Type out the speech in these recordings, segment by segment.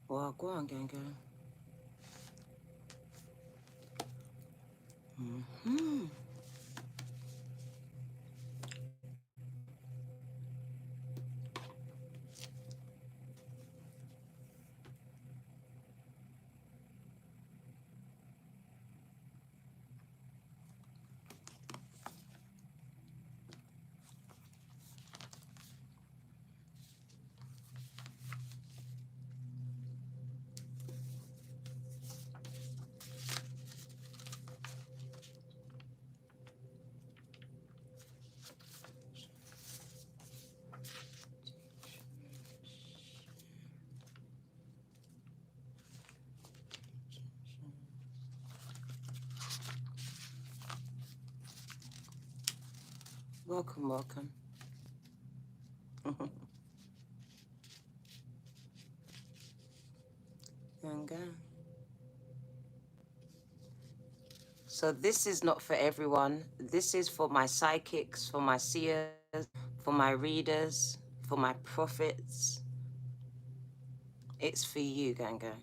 Well, go on, gang, gang. Mm-hmm. Welcome, welcome. Gang, gang. So this is not for everyone. This is for my psychics, for my seers, for my readers, for my prophets. It's for you, gang, gang.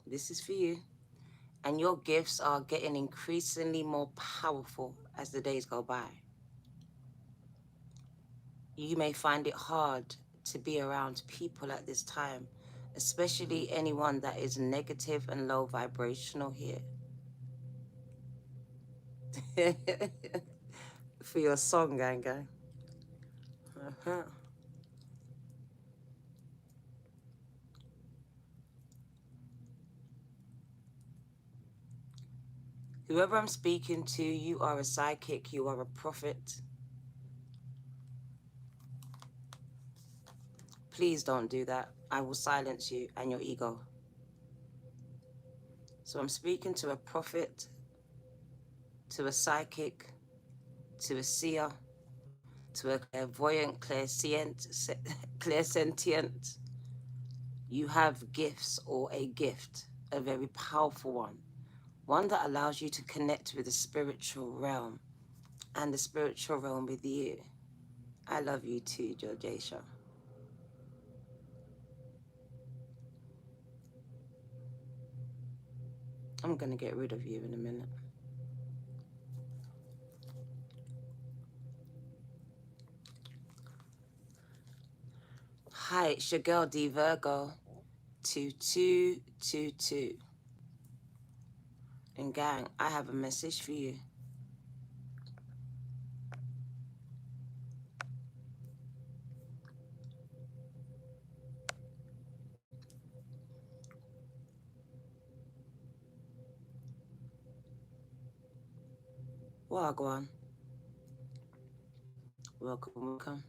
This is for you. And your gifts are getting increasingly more powerful as the days go by. You may find it hard to be around people at this time, especially anyone that is negative and low vibrational here. For your song, gang, gang. Uh-huh. Whoever I'm speaking to, you are a psychic, you are a prophet. Please don't do that. I will silence you and your ego. So I'm speaking to a prophet, to a psychic, to a seer, to a clairvoyant, clairsentient. You have gifts or a gift, a very powerful one that allows you to connect with the spiritual realm and the spiritual realm with you. I love you too, Georgesha. I'm gonna get rid of you in a minute. Hi, it's your girl D Virgo 2222. And gang, I have a message for you. Wagwan. Welcome, welcome.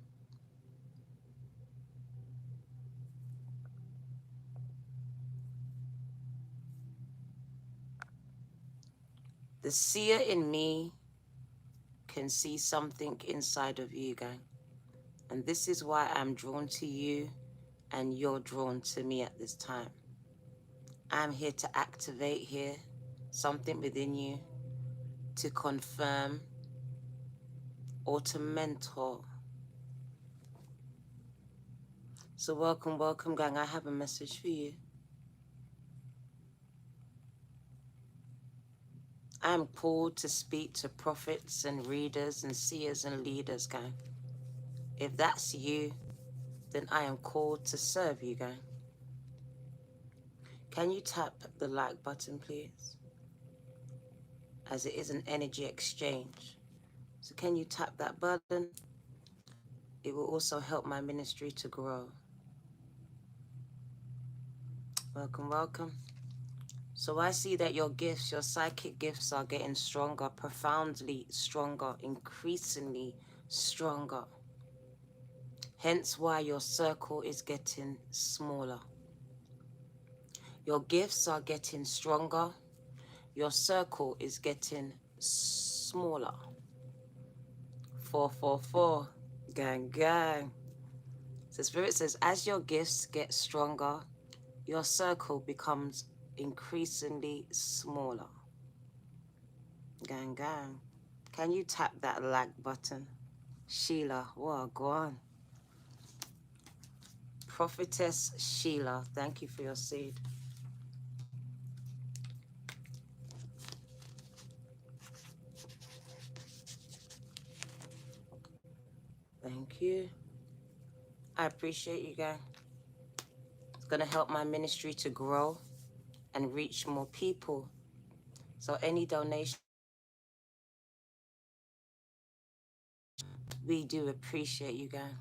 The seer in me can see something inside of you, gang. And this is why I'm drawn to you and you're drawn to me at this time. I'm here to activate here something within you, to confirm or to mentor. So welcome, welcome, gang. I have a message for you. I'm called to speak to prophets and readers and seers and leaders, gang. If that's you, then I am called to serve you, gang. Can you tap the like button, please? As it is an energy exchange. So can you tap that button? It will also help my ministry to grow. Welcome, welcome. So I see that your gifts, your psychic gifts are getting stronger, profoundly stronger, increasingly stronger. Hence why your circle is getting smaller. Your gifts are getting stronger. Your circle is getting smaller. 444. Gang, gang. So Spirit says, as your gifts get stronger, your circle becomes increasingly smaller. Gang, gang. Can you tap that like button? Sheila, well, go on. Prophetess Sheila, thank you for your seed. Thank you. I appreciate you guys. It's going to help my ministry to grow and reach more people. So any donation, we do appreciate you guys.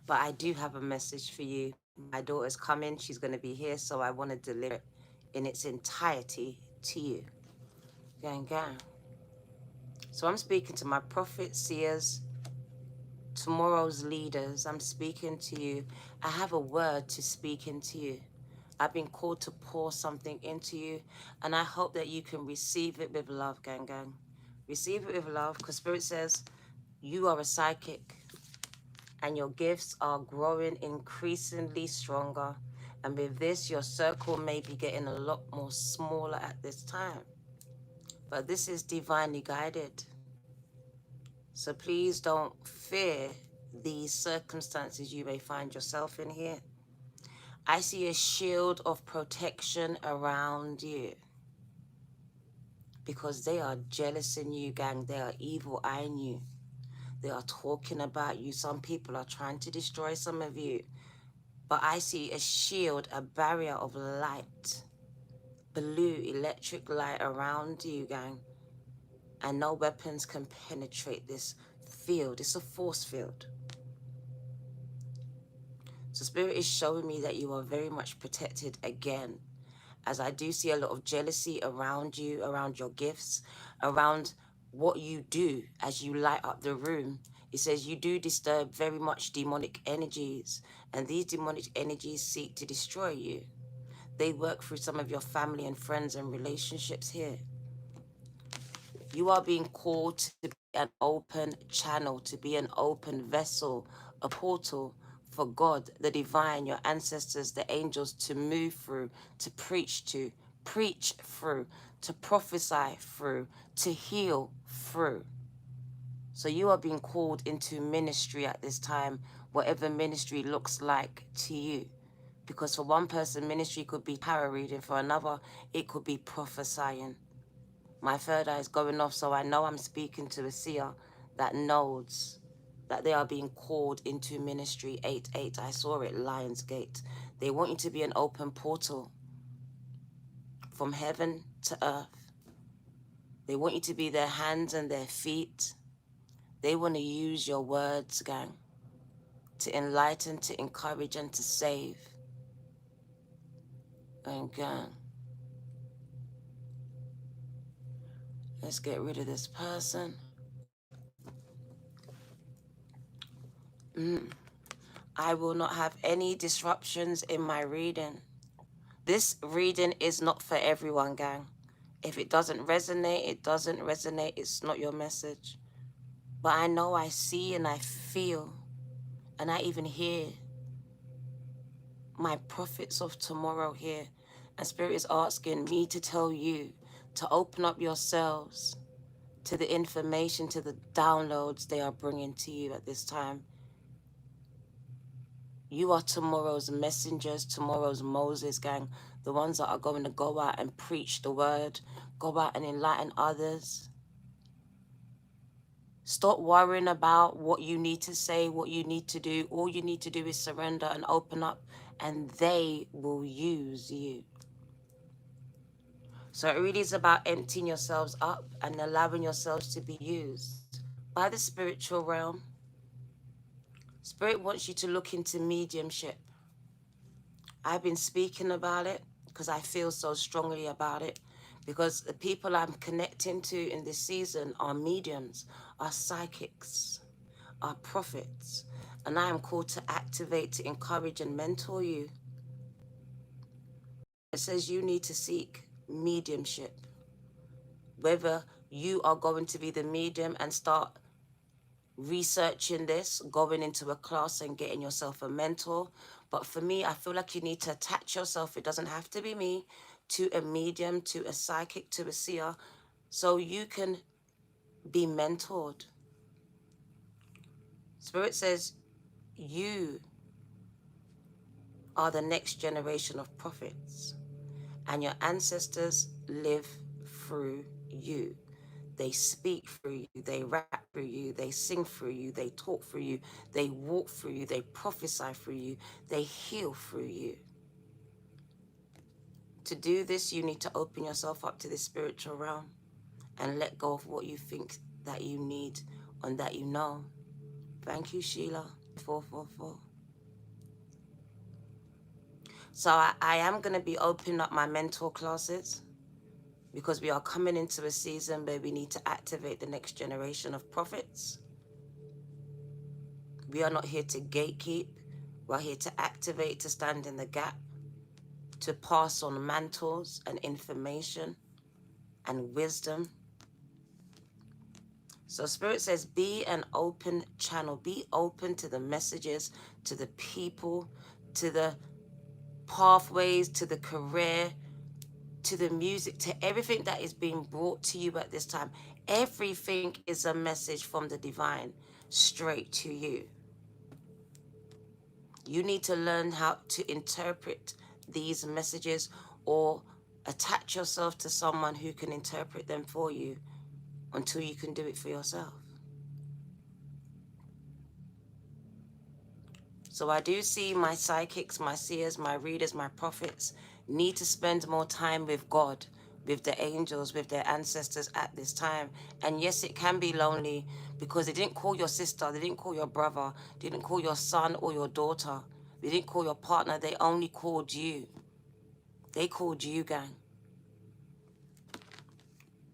But I do have a message for you. My daughter's coming. She's going to be here. So I want to deliver it in its entirety to you. Gang, gang. So I'm speaking to my prophets, seers, tomorrow's leaders. I'm speaking to you. I have a word to speak into you. I've been called to pour something into you, and I hope that you can receive it with love, gang, gang. Receive it with love, because Spirit says you are a psychic, and your gifts are growing increasingly stronger. And with this, your circle may be getting a lot more smaller at this time. But this is divinely guided. So please don't fear these circumstances you may find yourself in here. I see a shield of protection around you because they are jealous in you, gang. They are evil eyeing you. They are talking about you. Some people are trying to destroy some of you. But I see a shield, a barrier of light, blue electric light around you, gang. And no weapons can penetrate this field. It's a force field. So Spirit is showing me that you are very much protected again, as I do see a lot of jealousy around you, around your gifts, around what you do as you light up the room. It says you do disturb very much demonic energies, and these demonic energies seek to destroy you. They work through some of your family and friends and relationships here. You are being called to be an open channel, to be an open vessel, a portal for God, the divine, your ancestors, the angels to move through, to preach through, to prophesy through, to heal through. So you are being called into ministry at this time, whatever ministry looks like to you. Because for one person, ministry could be tarot reading. For another, it could be prophesying. My third eye is going off, so I know I'm speaking to a seer that knows that they are being called into ministry. 8-8, I saw it, Lion's Gate. They want you to be an open portal from heaven to earth. They want you to be their hands and their feet. They want to use your words, gang, to enlighten, to encourage, and to save. And gang, let's get rid of this person. I will not have any disruptions in my reading. This reading is not for everyone, gang. If it doesn't resonate, it doesn't resonate. It's not your message. But I know, I see, and I feel, and I even hear my prophets of tomorrow here. And Spirit is asking me to tell you to open up yourselves to the information, to the downloads they are bringing to you at this time. You are tomorrow's messengers, tomorrow's Moses, gang. The ones that are going to go out and preach the word, go out and enlighten others. Stop worrying about what you need to say, what you need to do. All you need to do is surrender and open up, and they will use you. So it really is about emptying yourselves up and allowing yourselves to be used by the spiritual realm. Spirit wants you to look into mediumship. I've been speaking about it because I feel so strongly about it, because the people I'm connecting to in this season are mediums, are psychics, are prophets, and I am called to activate, to encourage and mentor you. It says you need to seek mediumship. Whether you are going to be the medium and start researching this, going into a class and getting yourself a mentor. But for me, I feel like you need to attach yourself. It doesn't have to be me, to a medium, to a psychic, to a seer, so you can be mentored. Spirit says You are the next generation of prophets, and your ancestors live through you. They speak through you, they rap through you, they sing through you, they talk through you, they walk through you, they prophesy through you, they heal through you. To do this, you need to open yourself up to the spiritual realm and let go of what you think that you need and that you know. Thank you, Sheila. 444. So I am going to be opening up my mentor classes because we are coming into a season where we need to activate the next generation of prophets. We are not here to gatekeep. We're here to activate, to stand in the gap, to pass on mantles and information and wisdom. So Spirit says, be an open channel. Be open to the messages, to the people, to the pathways, to the career, to the music, to everything that is being brought to you at this time. Everything is a message from the divine straight to you. You need to learn how to interpret these messages or attach yourself to someone who can interpret them for you until you can do it for yourself. So I do see my psychics, my seers, my readers, my prophets need to spend more time with God, with the angels, with their ancestors at this time. And yes, it can be lonely because they didn't call your sister, they didn't call your brother, they didn't call your son or your daughter, they didn't call your partner, they only called you. They called you, gang.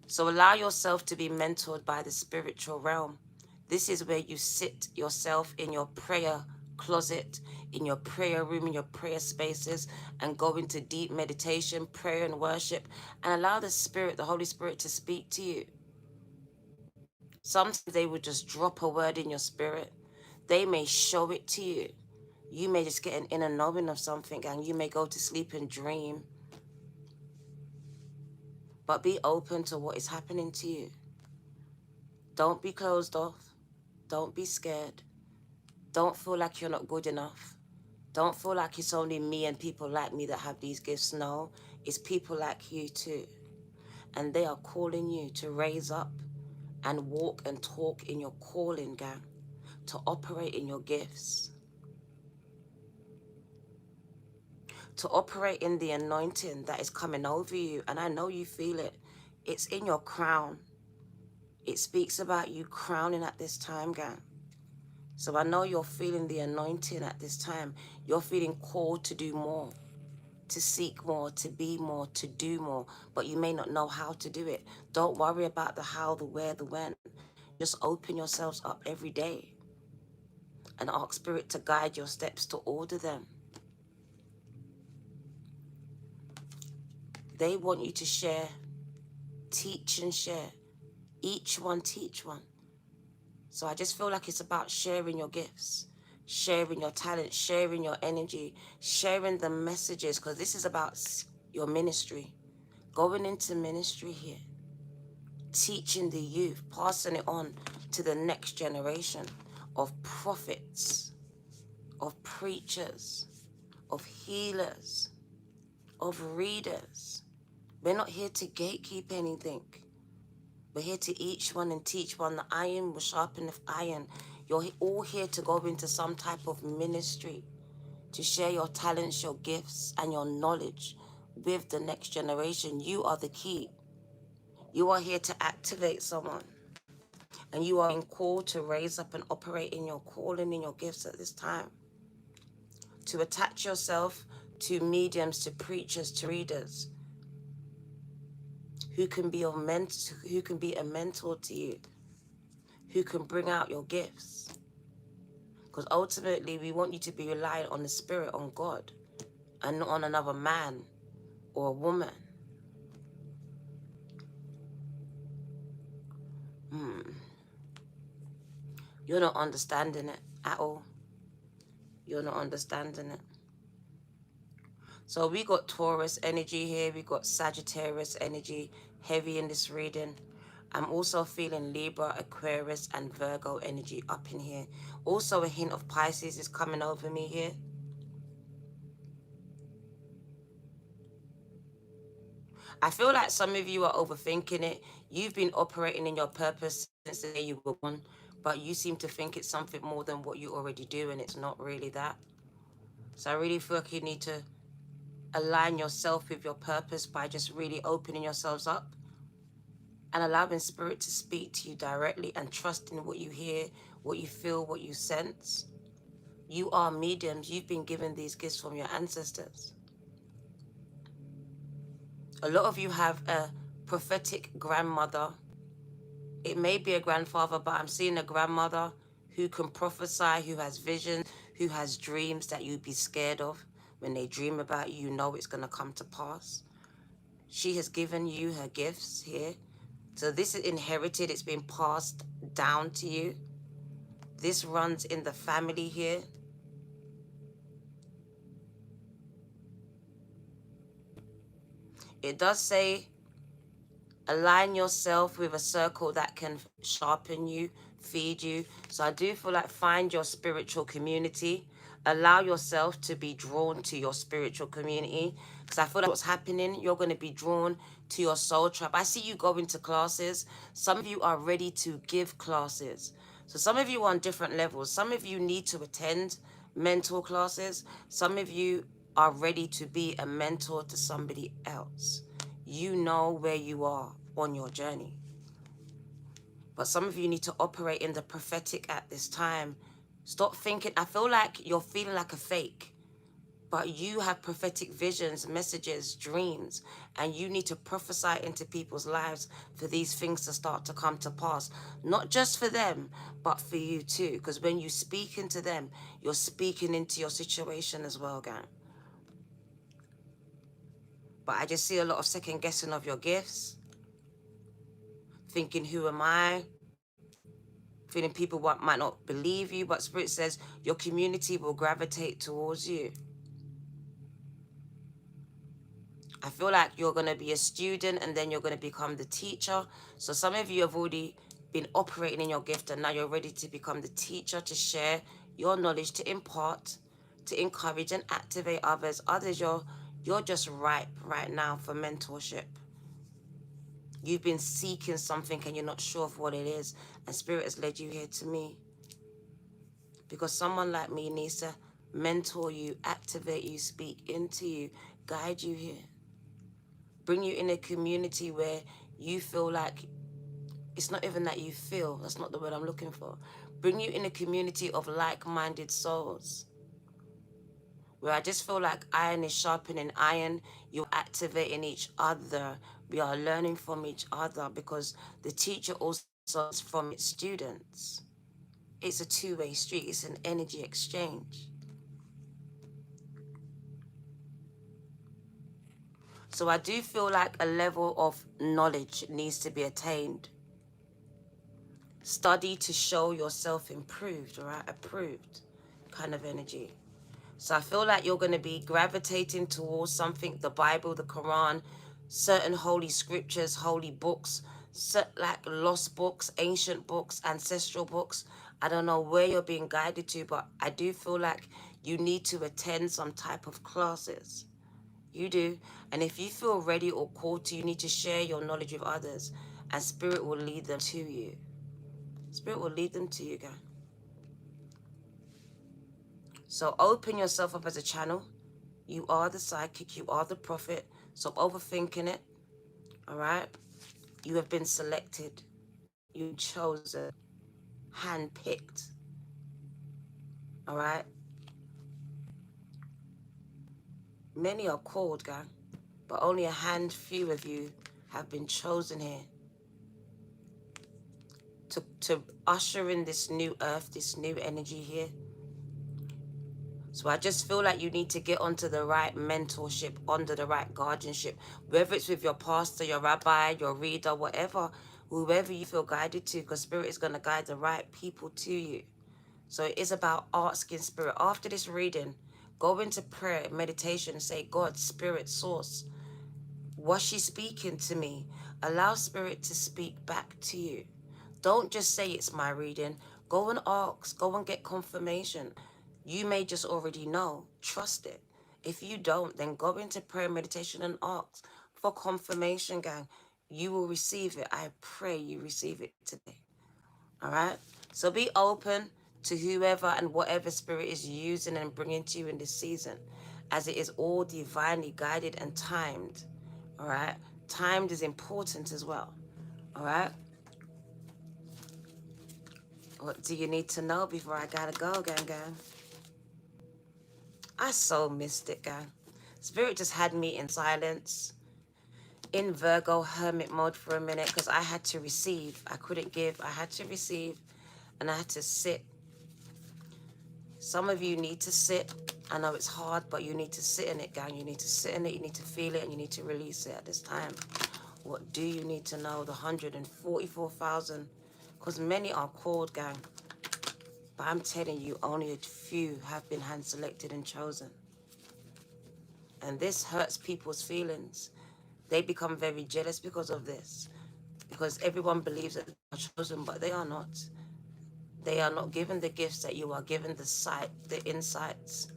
So allow yourself to be mentored by the spiritual realm. This is where you sit yourself in your prayer closet, in your prayer room, in your prayer spaces, and go into deep meditation, prayer, and worship, and allow the Spirit, the Holy Spirit, to speak to you. Sometimes they will just drop a word in your spirit. They may show it to you. You may just get an inner knowing of something, and you may go to sleep and dream. But be open to what is happening to you. Don't be closed off. Don't be scared. Don't feel like you're not good enough. Don't feel like it's only me and people like me that have these gifts. No, it's people like you too. And they are calling you to raise up and walk and talk in your calling, gang, to operate in your gifts, to operate in the anointing that is coming over you. And I know you feel it. It's in your crown. It speaks about you crowning at this time, gang. So I know you're feeling the anointing at this time. You're feeling called to do more, to seek more, to be more, to do more, but you may not know how to do it. Don't worry about the how, the where, the when. Just open yourselves up every day and ask Spirit to guide your steps, to order them. They want you to share, teach and share. Each one teach one. So I just feel like it's about sharing your gifts, sharing your talent, sharing your energy, sharing the messages, because this is about your ministry. Going into ministry here, teaching the youth, passing it on to the next generation of prophets, of preachers, of healers, of readers. We're not here to gatekeep anything. We're here to each one and teach one. The iron will sharpen the iron. You're all here to go into some type of ministry, to share your talents, your gifts, and your knowledge with the next generation. You are the key. You are here to activate someone. And you are being called to raise up and operate in your calling, in your gifts at this time. To attach yourself to mediums, to preachers, to readers who can be who can be a mentor to you, who can bring out your gifts. Because ultimately, we want you to be reliant on the Spirit, on God, and not on another man or a woman. You're not understanding it at all. You're not understanding it. So we got Taurus energy here. We got Sagittarius energy heavy in this reading. I'm also feeling Libra, Aquarius, and Virgo energy up in here. Also, a hint of Pisces is coming over me here. I feel like some of you are overthinking it. You've been operating in your purpose since the day you were born, but you seem to think it's something more than what you already do, and it's not really that. So I really feel like you need to align yourself with your purpose by just really opening yourselves up and allowing spirit to speak to you directly and trusting what you hear, what you feel, what you sense. You are mediums. You've been given these gifts from your ancestors. A lot of you have a prophetic grandmother. It may be a grandfather, but I'm seeing a grandmother who can prophesy, who has visions, who has dreams that you'd be scared of. When they dream about you, you know it's going to come to pass. She has given you her gifts here. So this is inherited. It's been passed down to you. This runs in the family here. It does say align yourself with a circle that can sharpen you, feed you. So I do feel like find your spiritual community. Allow yourself to be drawn to your spiritual community. Because I feel like what's happening, you're going to be drawn to your soul tribe. I see you go into classes. Some of you are ready to give classes. So some of you are on different levels. Some of you need to attend mentor classes. Some of you are ready to be a mentor to somebody else. You know where you are on your journey. But some of you need to operate in the prophetic at this time. Stop thinking. I feel like you're feeling like a fake, but you have prophetic visions, messages, dreams, and you need to prophesy into people's lives for these things to start to come to pass. Not just for them, but for you too. Because when you speak into them, you're speaking into your situation as well, gang. But I just see a lot of second guessing of your gifts, thinking, who am I? Feeling people might not believe you, but Spirit says your community will gravitate towards you. I feel like you're going to be a student and then you're going to become the teacher. So some of you have already been operating in your gift and now you're ready to become the teacher, to share your knowledge, to impart, to encourage and activate others. Others, you're just ripe right now for mentorship. You've been seeking something and you're not sure of what it is. And Spirit has led you here to me. Because someone like me needs to mentor you, activate you, speak into you, guide you here. Bring you in a community where you feel like, it's not even that you feel, that's not the word I'm looking for. Bring you in a community of like-minded souls, where I just feel like iron is sharpening iron. You're activating each other. We are learning from each other because the teacher also is from its students. It's a two-way street. It's an energy exchange. So I do feel like a level of knowledge needs to be attained. Study to show yourself improved, right? Approved kind of energy. So I feel like you're going to be gravitating towards something, the Bible, the Quran, certain holy scriptures, holy books, like lost books, ancient books, ancestral books. I don't know where you're being guided to, but I do feel like you need to attend some type of classes. You do. And if you feel ready or called to, you need to share your knowledge with others, and Spirit will lead them to you. Spirit will lead them to you, guys. So open yourself up as a channel. You are the psychic. You are the prophet. Stop overthinking it. All right? You have been selected. You've chosen. Handpicked. All right? Many are called, gang, but only a few of you have been chosen here to usher in this new earth, this new energy here. So I just feel like you need to get onto the right mentorship, under the right guardianship, whether it's with your pastor, your rabbi, your reader, whatever, whoever you feel guided to, because Spirit is going to guide the right people to you. So it is about asking Spirit. After this reading, go into prayer, meditation, say, God, Spirit, Source, was she speaking to me? Allow Spirit to speak back to you. Don't just say it's my reading. Go and ask. Go and get confirmation. You may just already know. Trust it. If you don't, then go into prayer meditation and ask for confirmation, gang. You will receive it. I pray you receive it today. All right? So be open to whoever and whatever Spirit is using and bringing to you in this season, as it is all divinely guided and timed. All right? Timed is important as well. All right? What do you need to know before I gotta go, gang? I so missed it, gang. Spirit just had me in silence, in Virgo hermit mode for a minute, because I had to receive. I couldn't give. I had to receive, and I had to sit. Some of you need to sit. I know it's hard, but you need to sit in it, gang. You need to sit in it. You need to feel it, and you need to release it at this time. What do you need to know? The 144,000, because many are called, gang. But I'm telling you, only a few have been hand selected and chosen. And this hurts people's feelings. They become very jealous because of this. Because everyone believes that they are chosen, but they are not. They are not given the gifts that you are given, the sight, the insights,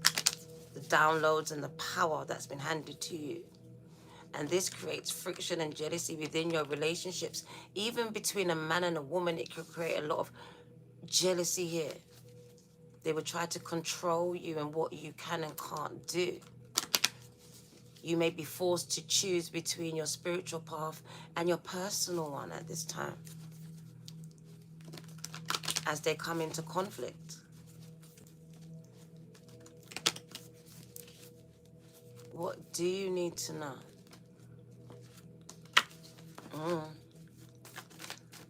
the downloads, and the power that's been handed to you. And this creates friction and jealousy within your relationships. Even between a man and a woman, it could create a lot of jealousy here. They will try to control you and what you can and can't do. You may be forced to choose between your spiritual path and your personal one at this time, as they come into conflict. What do you need to know?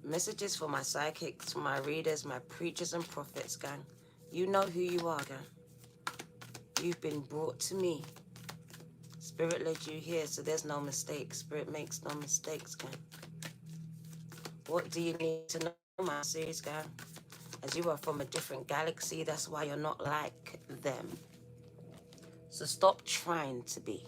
Messages for my psychics, for my readers, my preachers and prophets, gang. You know who you are, gang. You've been brought to me. Spirit led you here, so there's no mistakes. Spirit makes no mistakes, gang. What do you need to know, my series, gang? As you are from a different galaxy, that's why you're not like them. So stop trying to be.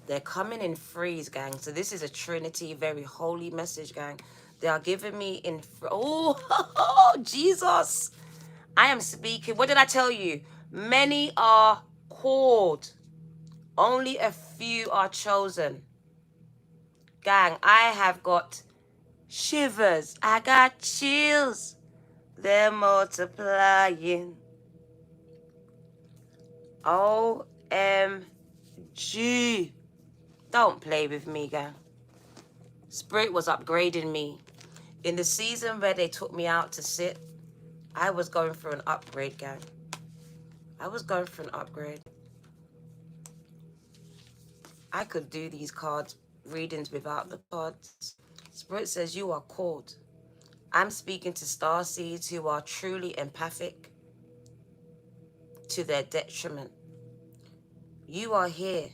They're coming in threes, gang. So this is a Trinity, very holy message, gang. They are giving me in... Oh, Jesus. I am speaking. What did I tell you? Many are called. Only a few are chosen. Gang, I have got shivers. I got chills. They're multiplying. OMG. Don't play with me, gang. Spirit was upgrading me. In the season where they took me out to sit, I was going for an upgrade, gang. I was going for an upgrade. I could do these cards readings without the cards. Spirit says you are called. I'm speaking to starseeds who are truly empathic to their detriment. You are here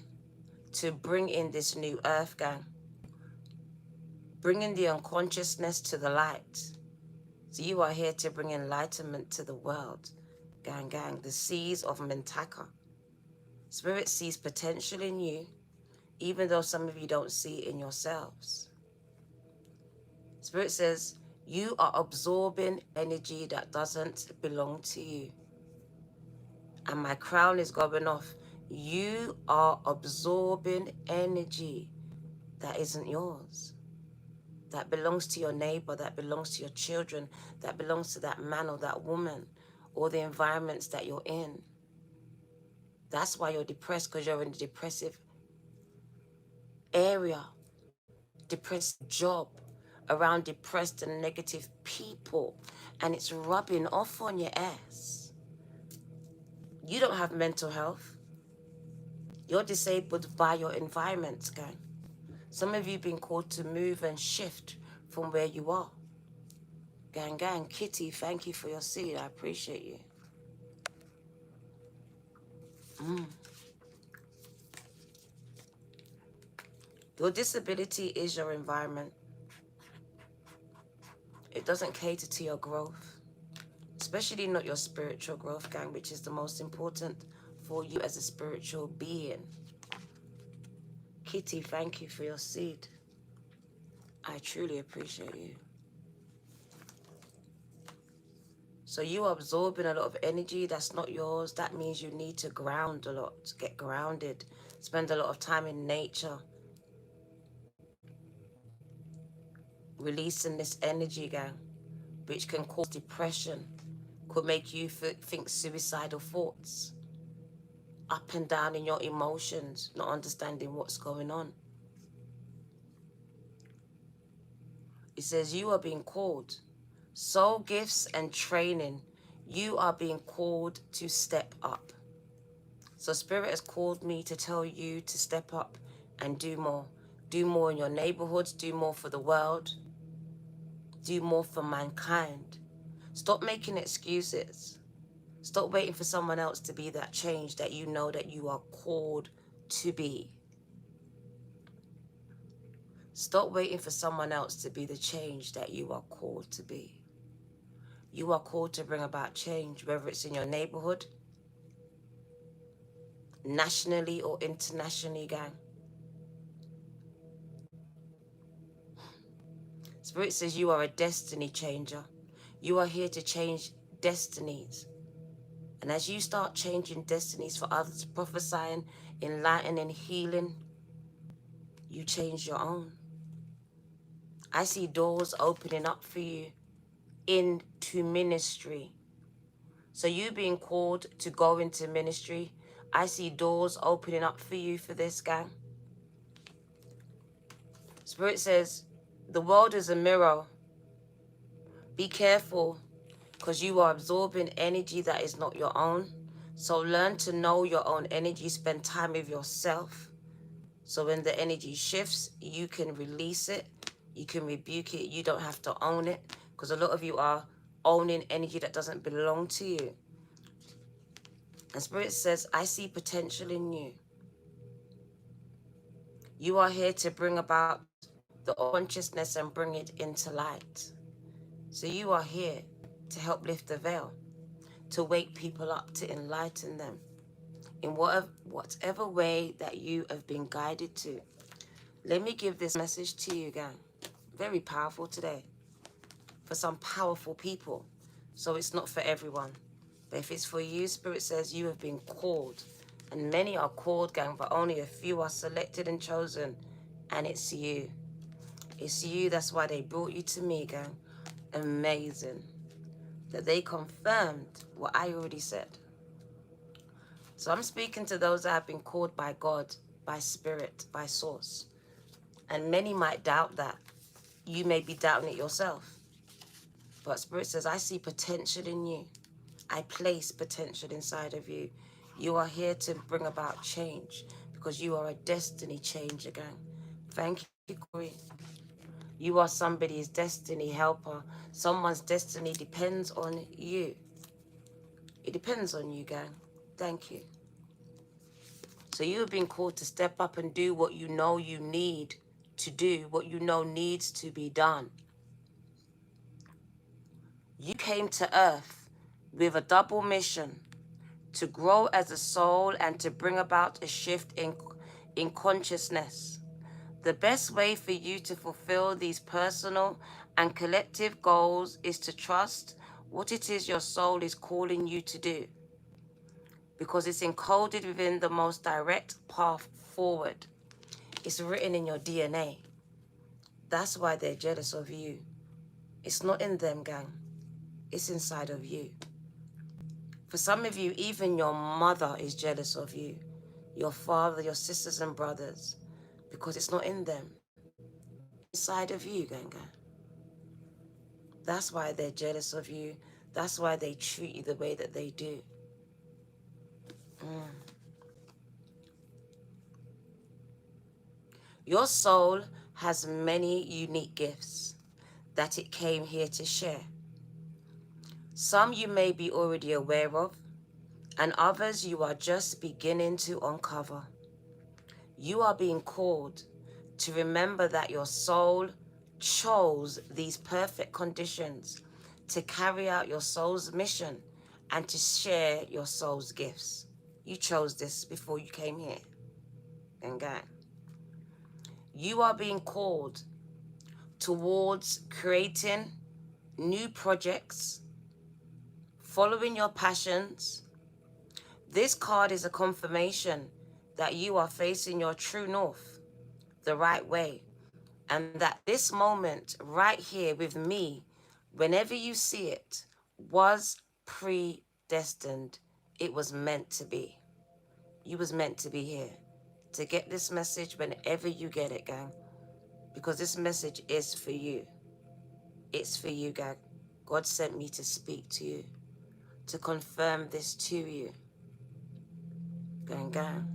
to bring in this new earth, gang. Bringing the unconsciousness to the light. So you are here to bring enlightenment to the world. Gang, gang, the seas of Mentaka. Spirit sees potential in you, even though some of you don't see it in yourselves. Spirit says, you are absorbing energy that doesn't belong to you. And my crown is going off. You are absorbing energy that isn't yours. That belongs to your neighbor, that belongs to your children, that belongs to that man or that woman, or the environments that you're in. That's why you're depressed, because you're in a depressive area, depressed job, around depressed and negative people, and it's rubbing off on your ass. You don't have mental health. You're disabled by your environment, gang. Some of you have been called to move and shift from where you are. Gang, gang. Kitty, thank you for your seed. I appreciate you. Your disability is your environment. It doesn't cater to your growth, especially not your spiritual growth, gang, which is the most important for you as a spiritual being. Kitty, thank you for your seed. I truly appreciate you. So you are absorbing a lot of energy that's not yours. That means you need to ground a lot, get grounded, spend a lot of time in nature, releasing this energy, gang, which can cause depression, could make you think suicidal thoughts, up and down in your emotions, not understanding what's going on. It says you are being called. Soul gifts and training. You are being called to step up. So Spirit has called me to tell you to step up and do more. Do more in your neighborhoods. Do more for the world. Do more for mankind. Stop making excuses. Stop waiting for someone else to be that change that you know that you are called to be. Stop waiting for someone else to be the change that you are called to be. You are called to bring about change, whether it's in your neighborhood, nationally or internationally, gang. Spirit says you are a destiny changer. You are here to change destinies. And as you start changing destinies for others, prophesying, enlightening, healing, you change your own. I see doors opening up for you into ministry. So you being called to go into ministry, I see doors opening up for you for this, gang. Spirit says, the world is a mirror. Be careful, because you are absorbing energy that is not your own. So learn to know your own energy. Spend time with yourself. So when the energy shifts, you can release it. You can rebuke it. You don't have to own it. Because a lot of you are owning energy that doesn't belong to you. And Spirit says, I see potential in you. You are here to bring about the consciousness and bring it into light. So you are here to help lift the veil, to wake people up, to enlighten them in whatever way that you have been guided to. Let me give this message to you again. Very powerful today for some powerful people. So it's not for everyone. But if it's for you, Spirit says you have been called. And many are called, gang, but only a few are selected and chosen. And it's you. It's you. That's why they brought you to me, gang. Amazing. That they confirmed what I already said. So I'm speaking to those that have been called by God, by Spirit, by Source. And many might doubt that. You may be doubting it yourself. But Spirit says, I see potential in you. I place potential inside of you. You are here to bring about change because you are a destiny changer, gang. Thank you, Corey. You are somebody's destiny helper. Someone's destiny depends on you. It depends on you, gang. Thank you. So you have been called to step up and do what you know you need to do, what you know needs to be done. You came to earth with a double mission: to grow as a soul and to bring about a shift in consciousness. The best way for you to fulfill these personal and collective goals is to trust what it is your soul is calling you to do, because it's encoded within the most direct path forward. It's written in your DNA. That's why they're jealous of you. It's not in them, gang. It's inside of you. For some of you, even your mother is jealous of you, your father, your sisters and brothers, because it's not in them. Inside of you, Ganga. That's why they're jealous of you. That's why they treat you the way that they do. Your soul has many unique gifts that it came here to share. Some you may be already aware of, and others you are just beginning to uncover. You are being called to remember that your soul chose these perfect conditions to carry out your soul's mission and to share your soul's gifts. You chose this before you came here. And God. You are being called towards creating new projects, following your passions. This card is a confirmation that you are facing your true north the right way, and that this moment right here with me, whenever you see it, was predestined. It was meant to be. You was meant to be here to get this message whenever you get it, gang, because this message is for you. It's for you, gang. God sent me to speak to you, to confirm this to you. Gang, gang.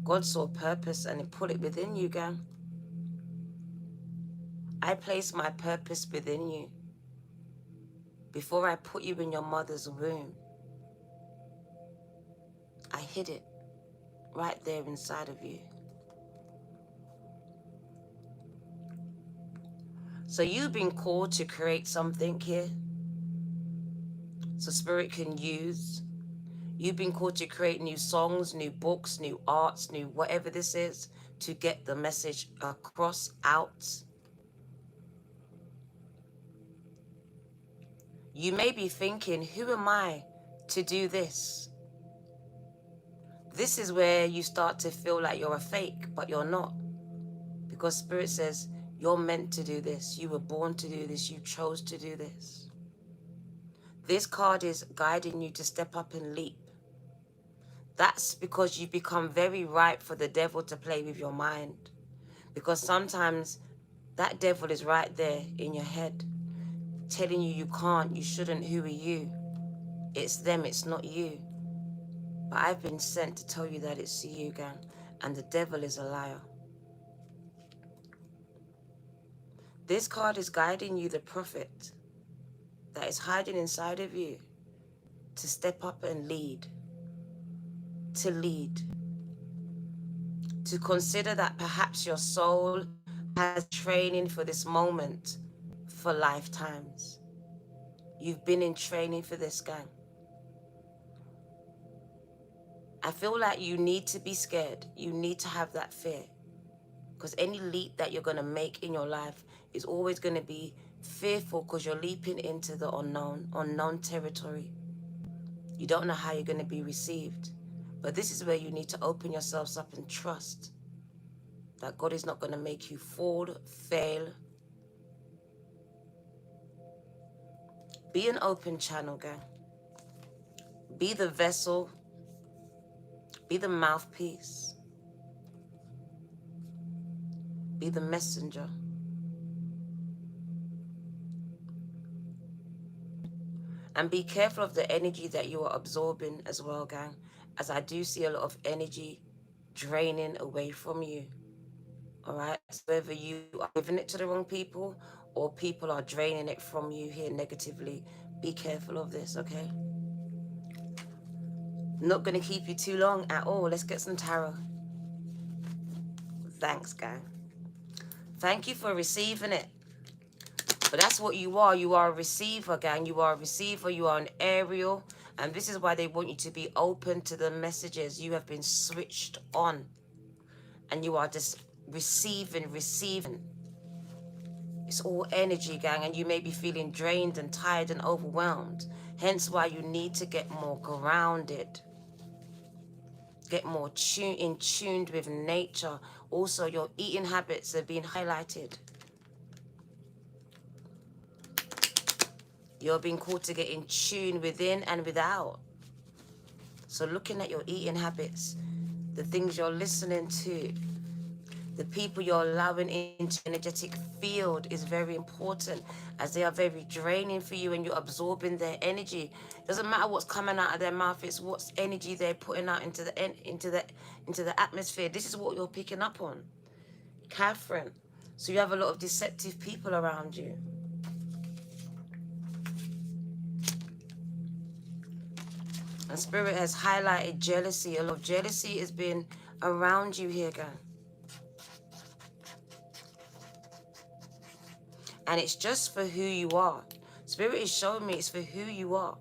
God saw purpose and he put it within you, gang. I placed my purpose within you. Before I put you in your mother's womb, I hid it right there inside of you. So you've been called to create something here, so Spirit can use. You've been called to create new songs, new books, new arts, new whatever this is, to get the message across, out. You may be thinking, who am I to do this? This is where you start to feel like you're a fake, but you're not. Because Spirit says, you're meant to do this. You were born to do this. You chose to do this. This card is guiding you to step up and leap. That's because you become very ripe for the devil to play with your mind. Because sometimes that devil is right there in your head, telling you you can't, you shouldn't, who are you? It's them, it's not you. But I've been sent to tell you that it's you, gang. And the devil is a liar. This card is guiding you, the prophet, that is hiding inside of you, to step up and lead. To lead. To consider that perhaps your soul has training for this moment for lifetimes. You've been in training for this, gang. I feel like you need to be scared. You need to have that fear. Because any leap that you're going to make in your life is always going to be fearful, because you're leaping into the unknown territory. You don't know how you're going to be received. But this is where you need to open yourselves up and trust that God is not going to make you fall, fail. Be an open channel, gang. Be the vessel. Be the mouthpiece. Be the messenger. And be careful of the energy that you are absorbing as well, gang, as I do see a lot of energy draining away from you. All right? So whether you are giving it to the wrong people or people are draining it from you here negatively, be careful of this, okay? Not going to keep you too long at all. Let's get some tarot. Thanks, gang. Thank you for receiving it. But that's what you are. You are a receiver, gang. You are a receiver. You are an aerial. And this is why they want you to be open to the messages. You have been switched on. And you are just receiving. It's all energy, gang. And you may be feeling drained and tired and overwhelmed. Hence why you need to get more grounded. Get more tuned with nature. Also, your eating habits are being highlighted. You're being called to get in tune within and without. So looking at your eating habits, the things you're listening to, the people you're allowing into energetic field is very important, as they are very draining for you and you're absorbing their energy. Doesn't matter what's coming out of their mouth, it's what's energy they're putting out into the atmosphere. This is what you're picking up on, Catherine. So you have a lot of deceptive people around you. And Spirit has highlighted jealousy. A lot of jealousy has been around you here, gang. And it's just for who you are. Spirit is showing me it's for who you are.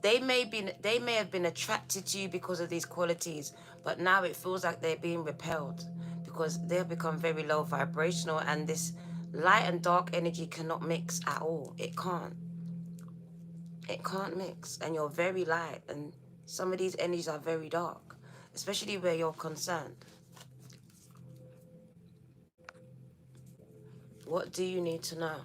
They may have been attracted to you because of these qualities, but now it feels like they're being repelled because they'll become very low vibrational, and this light and dark energy cannot mix at all. It can't. It can't mix. And you're very light, and some of these energies are very dark, especially where you're concerned. What do you need to know?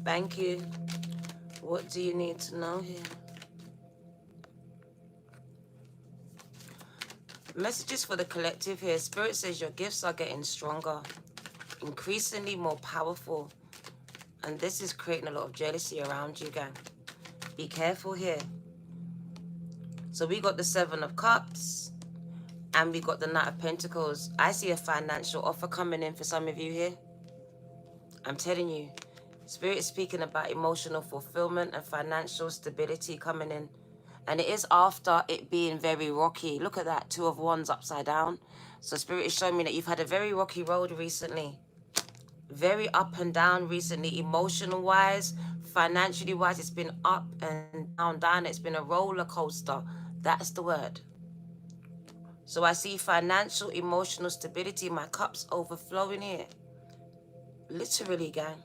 Thank you. What do you need to know here? Messages for the collective here. Spirit says your gifts are getting stronger, increasingly more powerful. And this is creating a lot of jealousy around you, gang. Be careful here. So we got the Seven of Cups and we got the Knight of Pentacles. I see a financial offer coming in for some of you here. I'm telling you, Spirit is speaking about emotional fulfillment and financial stability coming in. And it is after it being very rocky. Look at that, Two of Wands upside down. So Spirit is showing me that you've had a very rocky road recently. Very up and down recently, emotional wise, financially wise. It's been up and down, down. It's been a roller coaster. That's the word. So I see financial, emotional stability. My cup's overflowing here. Literally, gang.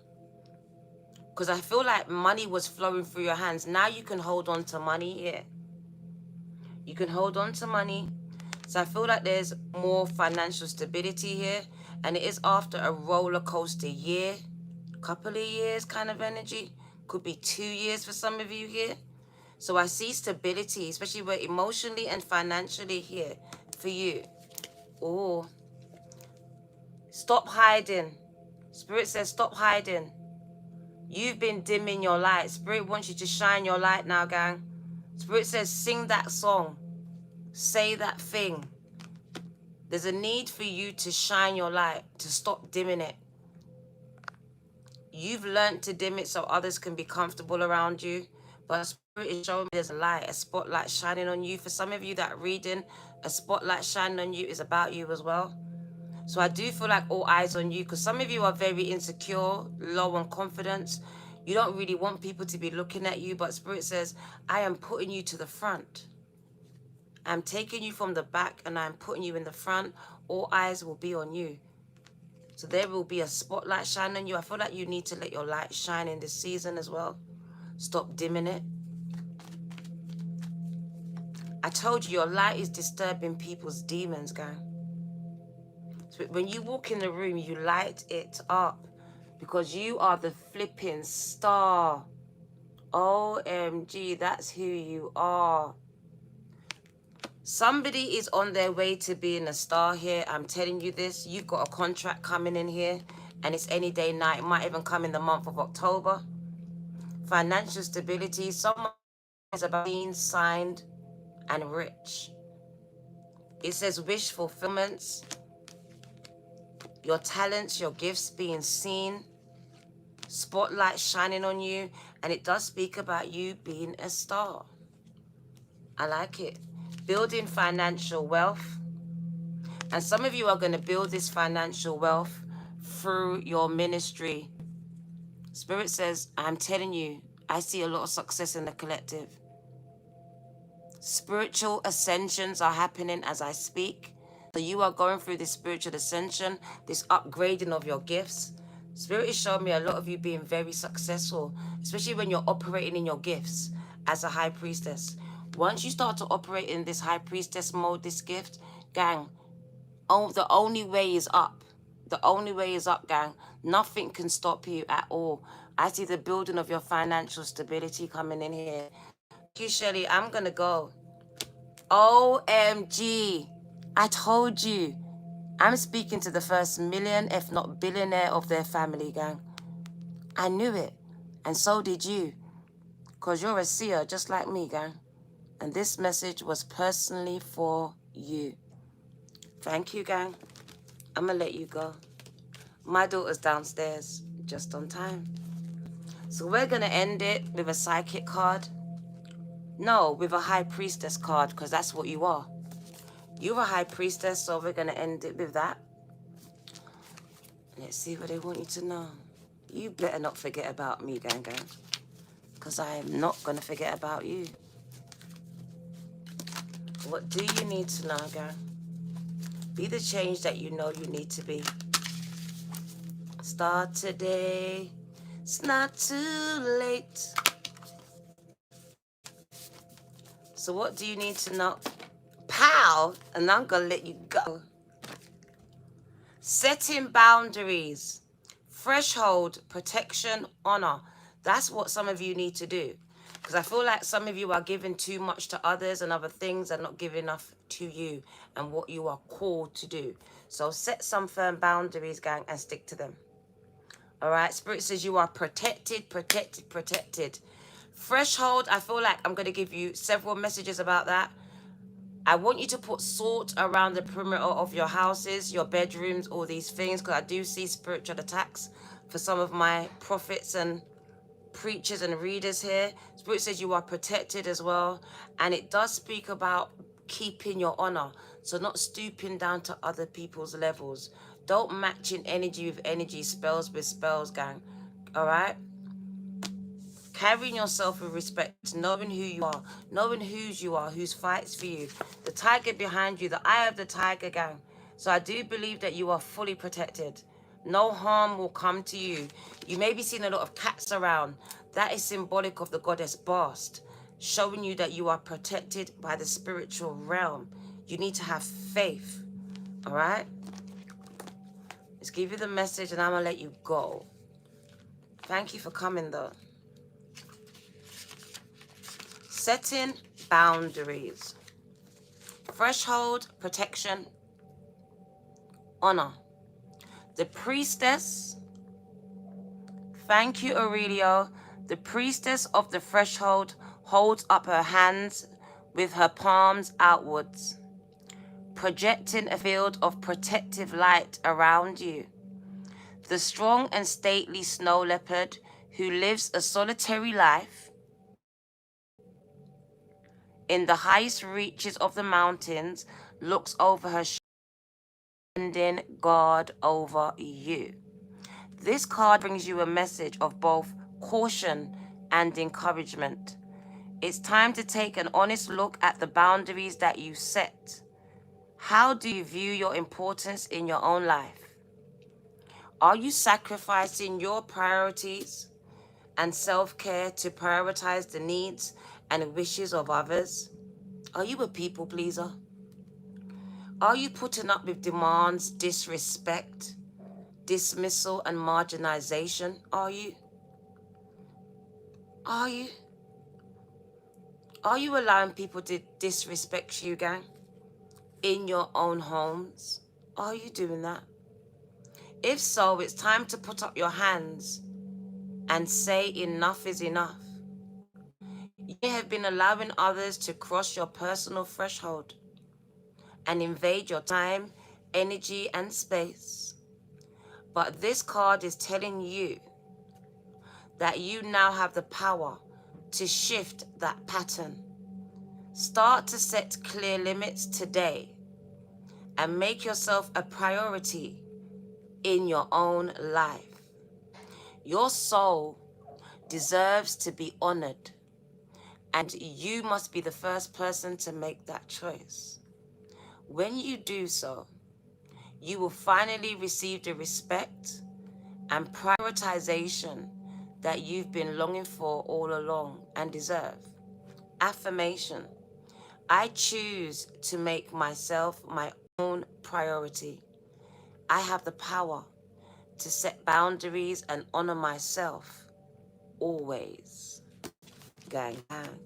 Because I feel like money was flowing through your hands. Now you can hold on to money here. You can hold on to money. So I feel like there's more financial stability here. And it is after a roller coaster year. Couple of years kind of energy. Could be 2 years for some of you here. So I see stability, especially where emotionally and financially here for you. Oh, stop hiding. Spirit says stop hiding. You've been dimming your light. Spirit wants you to shine your light now, gang. Spirit says sing that song. Say that thing. There's a need for you to shine your light, to stop dimming it. You've learned to dim it so others can be comfortable around you. But Spirit is showing me there's a light, a spotlight shining on you. For some of you that reading, a spotlight shining on you is about you as well. So I do feel like all eyes on you, because some of you are very insecure, low on confidence. You don't really want people to be looking at you, but Spirit says, I am putting you to the front. I'm taking you from the back and I'm putting you in the front. All eyes will be on you. So there will be a spotlight shining on you. I feel like you need to let your light shine in this season as well. Stop dimming it. I told you your light is disturbing people's demons, gang. So when you walk in the room, you light it up because you are the flipping star. OMG, that's who you are. Somebody is on their way to being a star here. I'm telling you this. You've got a contract coming in here, and it's any day night. It might even come in the month of October. Financial stability. Someone is about being signed and rich. It says wish fulfillments. Your talents, your gifts being seen. Spotlight shining on you. And it does speak about you being a star. I like it. Building financial wealth. And some of you are going to build this financial wealth through your ministry. Spirit says, I'm telling you, I see a lot of success in the collective. Spiritual ascensions are happening as I speak. So you are going through this spiritual ascension, this upgrading of your gifts. Spirit is showing me a lot of you being very successful, especially when you're operating in your gifts as a high priestess. Once you start to operate in this high priestess mode, this gift, gang, the only way is up. The only way is up, gang. Nothing can stop you at all. I see the building of your financial stability coming in here. Thank you, Shelly. I'm going to go. OMG. I told you. I'm speaking to the first million, if not billionaire of their family, gang. I knew it. And so did you. Because you're a seer just like me, gang. And this message was personally for you. Thank you, gang. I'm going to let you go. My daughter's downstairs, just on time. So we're going to end it with a psychic card. No, with a high priestess card, because that's what you are. You're a high priestess, so we're going to end it with that. Let's see what they want you to know. You better not forget about me, gang, gang. because I am not going to forget about you. What do you need to know, gang? Be the change that you know you need to be. Start today. It's not too late. So what do you need to know? Pow! And I'm going to let you go. Setting boundaries. Threshold, protection, honor. That's what some of you need to do. Because I feel like some of you are giving too much to others and other things and not giving enough to you and what you are called to do. So set some firm boundaries, gang, and stick to them. All right? Spirit says you are protected, protected, protected. Threshold, I feel like I'm going to give you several messages about that. I want you to put salt around the perimeter of your houses, your bedrooms, all these things, because I do see spiritual attacks for some of my prophets and preachers and readers here. Spirit says you are protected as well. And it does speak about keeping your honor. So not stooping down to other people's levels. Don't match in energy with energy, spells with spells, gang. All right? Carrying yourself with respect, knowing who you are, knowing whose you are, whose fights for you. The tiger behind you, the eye of the tiger, gang. So I do believe that you are fully protected. No harm will come to you. You may be seeing a lot of cats around. That is symbolic of the goddess Bast, showing you that you are protected by the spiritual realm. You need to have faith, all right? Let's give you the message and I'm going to let you go. Thank you for coming, though. Setting boundaries. Threshold, protection, honor. The priestess, thank you, Aurelio. The priestess of the threshold holds up her hands with her palms outwards, projecting a field of protective light around you. The strong and stately snow leopard who lives a solitary life in the highest reaches of the mountains looks over her shoulder, guard over you. This card brings you a message of both caution and encouragement. It's time to take an honest look at the boundaries that you set. How do you view your importance in your own life? Are you sacrificing your priorities and self-care to prioritize the needs and wishes of others? Are you a people pleaser? Are you putting up with demands, disrespect, dismissal, and marginalization? Are you? Are you? Are you allowing people to disrespect you, gang? In your own homes? Are you doing that? If so, it's time to put up your hands and say enough is enough. You have been allowing others to cross your personal threshold and invade your time, energy, and space. But this card is telling you that you now have the power to shift that pattern. Start to set clear limits today and make yourself a priority in your own life. Your soul deserves to be honored, and you must be the first person to make that choice. When you do so, you will finally receive the respect and prioritization that you've been longing for all along and deserve. Affirmation: I choose to make myself my own priority. I have the power to set boundaries and honor myself always. Gang, gang.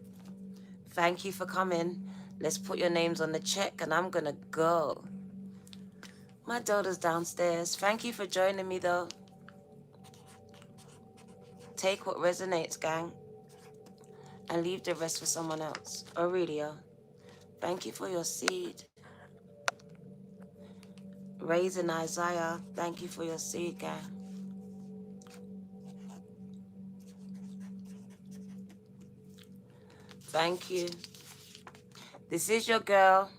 Thank you for coming. Let's put your names on the check and I'm gonna go. My daughter's downstairs. Thank you for joining me though. Take what resonates, gang, and leave the rest for someone else. Aurelia, thank you for your seed. Raising Isaiah, thank you for your seed, gang. Thank you. This is your girl,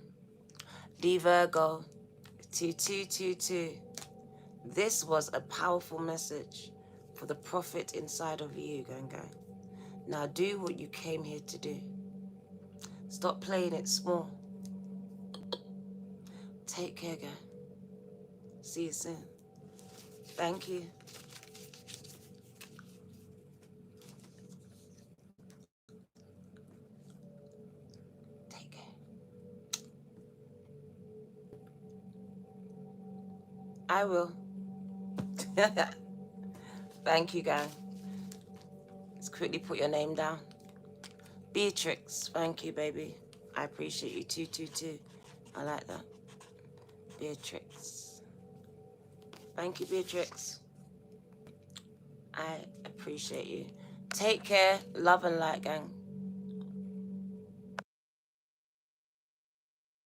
D Virgo, 2222. This was a powerful message for the prophet inside of you, gang, gang. Now do what you came here to do. Stop playing it small. Take care, guy. See you soon. Thank you. Take care. I will. Thank you, gang. Let's quickly put your name down. Beatrix. Thank you, baby. I appreciate you too. I like that. Beatrix. Thank you, Beatrix. I appreciate you. Take care. Love and light, gang.